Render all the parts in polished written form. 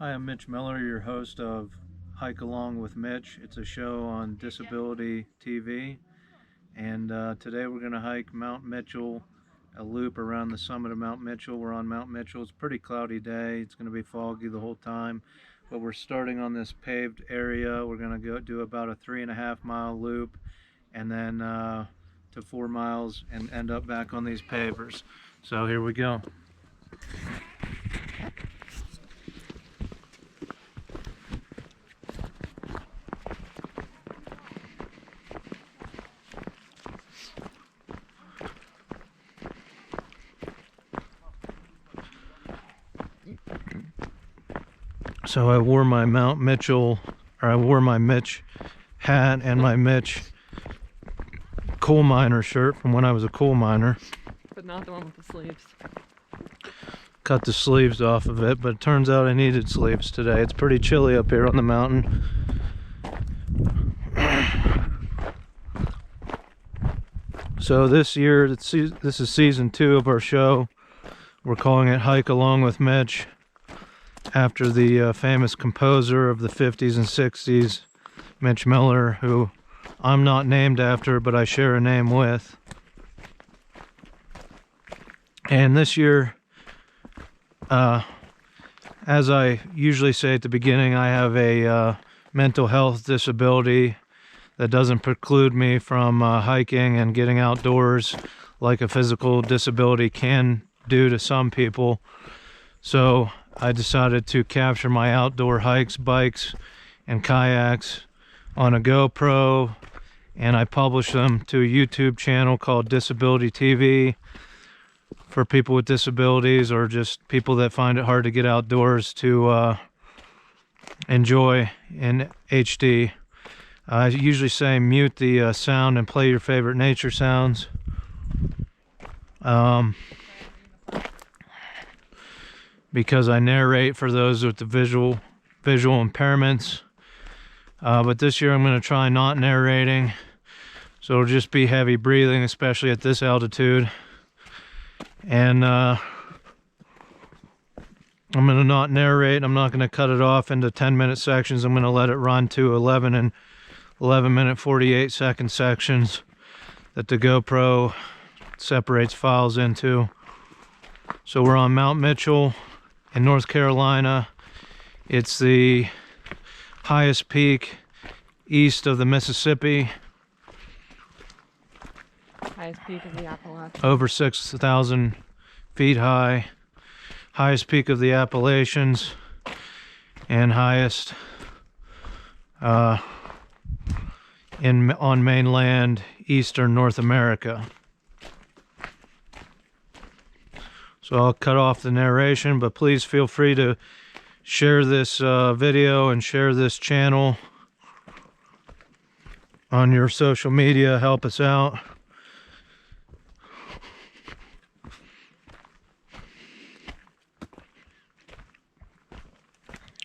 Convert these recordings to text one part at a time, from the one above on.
Hi, I'm Mitch Miller, your host of Hike Along with Mitch. It's a show on Disability TV, and today we're going to hike Mount Mitchell, a loop around the summit of Mount Mitchell. We're on Mount Mitchell. It's a pretty cloudy day. It's going to be foggy the whole time, but we're starting on this paved area. We're going to go do about a 3.5 mile loop, and then to 4 miles, and end up back on these pavers. So here we go. So I wore my Mount Mitchell, or I wore my Mitch hat and my Mitch coal miner shirt from when I was a coal miner. But not the one with the sleeves. Cut the sleeves off of it, but it turns out I needed sleeves today. It's pretty chilly up here on the mountain. So this year, this is season 2 of our show. We're calling it Hike Along with Mitch, after the famous composer of the 50s and 60s, Mitch Miller, who I'm not named after, but I share a name with. And this year, as I usually say at the beginning, I have a mental health disability that doesn't preclude me from hiking and getting outdoors like a physical disability can do to some people. So I decided to capture my outdoor hikes, bikes, and kayaks on a GoPro, and I published them to a YouTube channel called Disability TV for people with disabilities, or just people that find it hard to get outdoors to enjoy in HD. I usually say mute the sound and play your favorite nature sounds. Because I narrate for those with the visual impairments. But this year I'm going to try not narrating, so it'll just be heavy breathing, especially at this altitude. And I'm going to not narrate. I'm not going to cut it off into 10-minute sections. I'm going to let it run to 11 and 11-minute 48-second sections that the GoPro separates files into. So we're on Mount Mitchell in North Carolina. It's the highest peak east of the Mississippi. Highest peak of the Appalachians. Over 6,000 feet high. Highest peak of the Appalachians, and highest on mainland eastern North America. So I'll cut off the narration, but please feel free to share this video and share this channel on your social media. Help us out.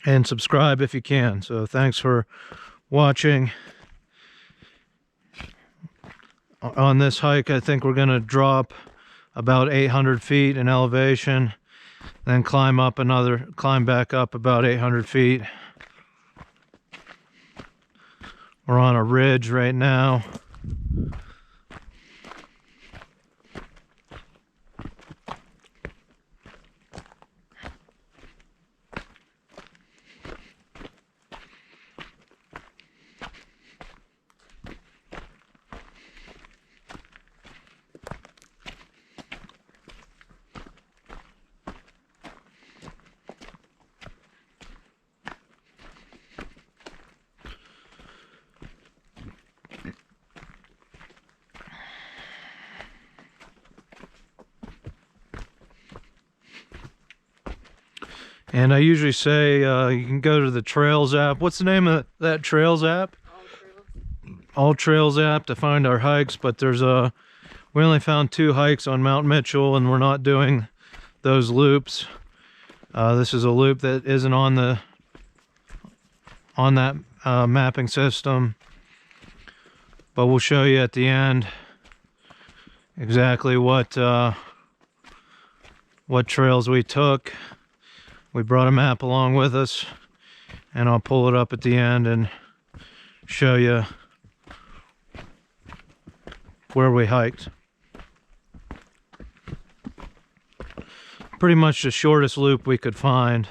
And subscribe if you can. So thanks for watching. On this hike, I think we're going to drop about 800 feet in elevation, then climb back up about 800 feet. We're on a ridge right now. And I usually say you can go to the Trails app. What's the name of that Trails app? All Trails app to find our hikes. But there's we only found 2 hikes on Mount Mitchell, and we're not doing those loops. This is a loop that isn't on that mapping system, but we'll show you at the end exactly what trails we took. We brought a map along with us, and I'll pull it up at the end and show you where we hiked. Pretty much the shortest loop we could find.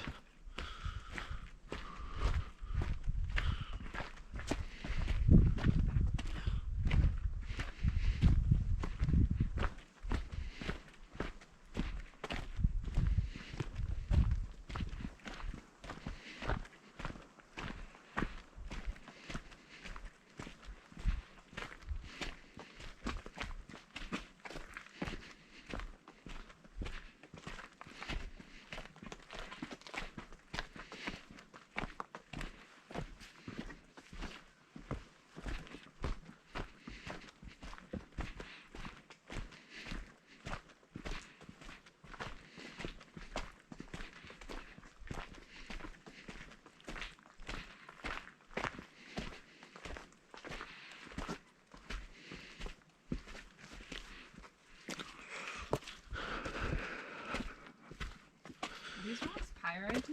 These rocks pyrite?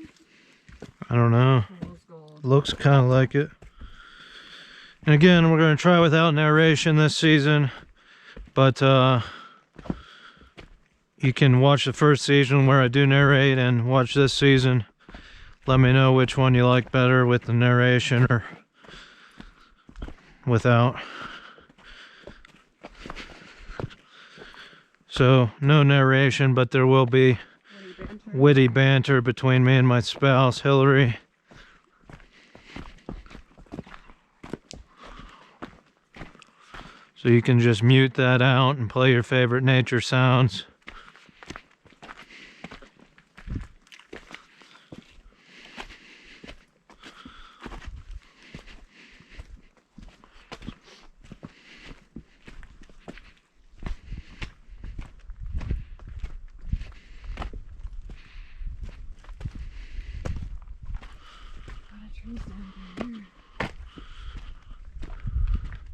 I don't know. Fool's gold. Looks kind of like it. And again, we're going to try without narration this season, but you can watch the first season where I do narrate and watch this season. Let me know which one you like better, with the narration or without. So no narration, but there will be witty banter between me and my spouse, Hillary. So you can just mute that out and play your favorite nature sounds.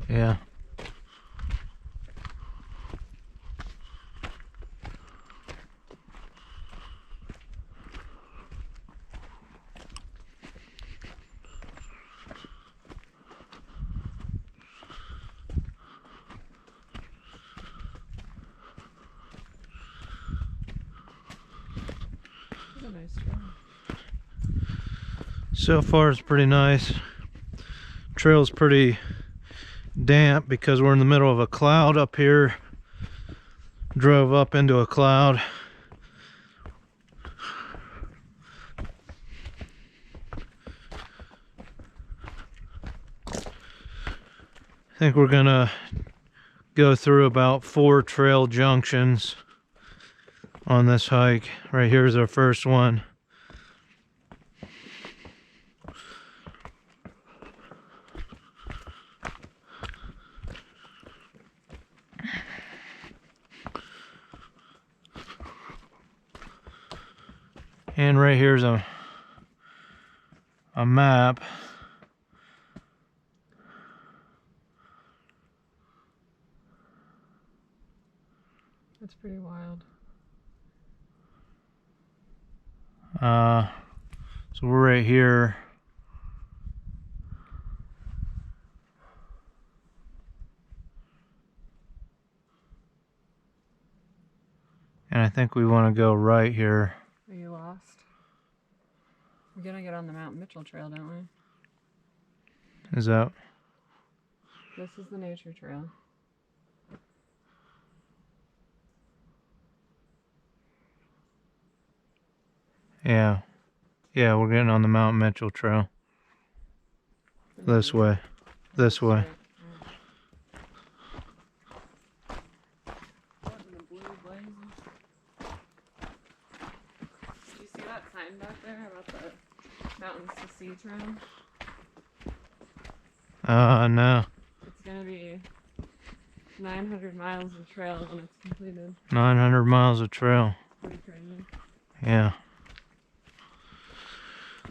Yeah. That's a nice trail. So far it's pretty nice. Trail's pretty damp because we're in the middle of a cloud up here. Drove up into a cloud. I think we're gonna go through about 4 trail junctions on this hike. Right here's our first one. And right here's a map. That's pretty wild. So we're right here. And I think we want to go right here. Are you lost? We're gonna get on the Mount Mitchell Trail, don't we? Is that? This is the nature trail. Yeah. Yeah, we're getting on the Mount Mitchell Trail. This way. This way. What in the blue blazes? Do you see that sign back there about the Mountains to Sea Trail? No. It's gonna be 900 miles of trail when it's completed. 900 miles of trail. Pretty crazy. Yeah.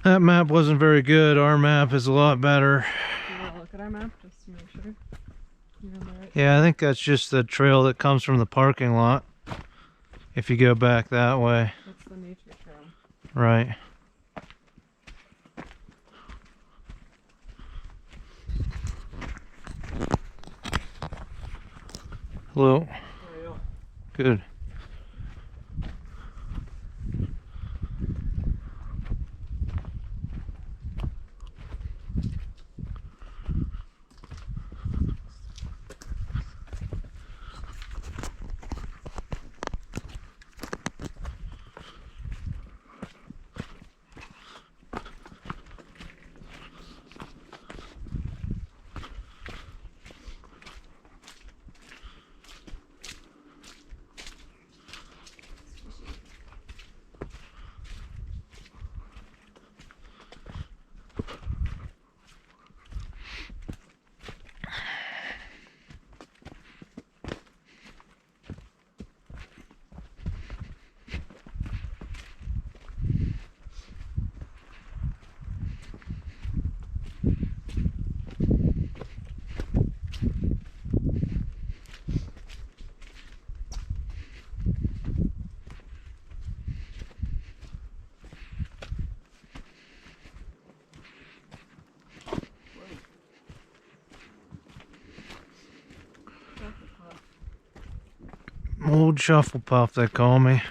That map wasn't very good. Our map is a lot better. You wanna look at our map just to make sure you're on the right? Yeah, I think that's just the trail that comes from the parking lot. If you go back that way. That's the nature trail. Right. Hello. Good. Old Shuffle Puff, they call me.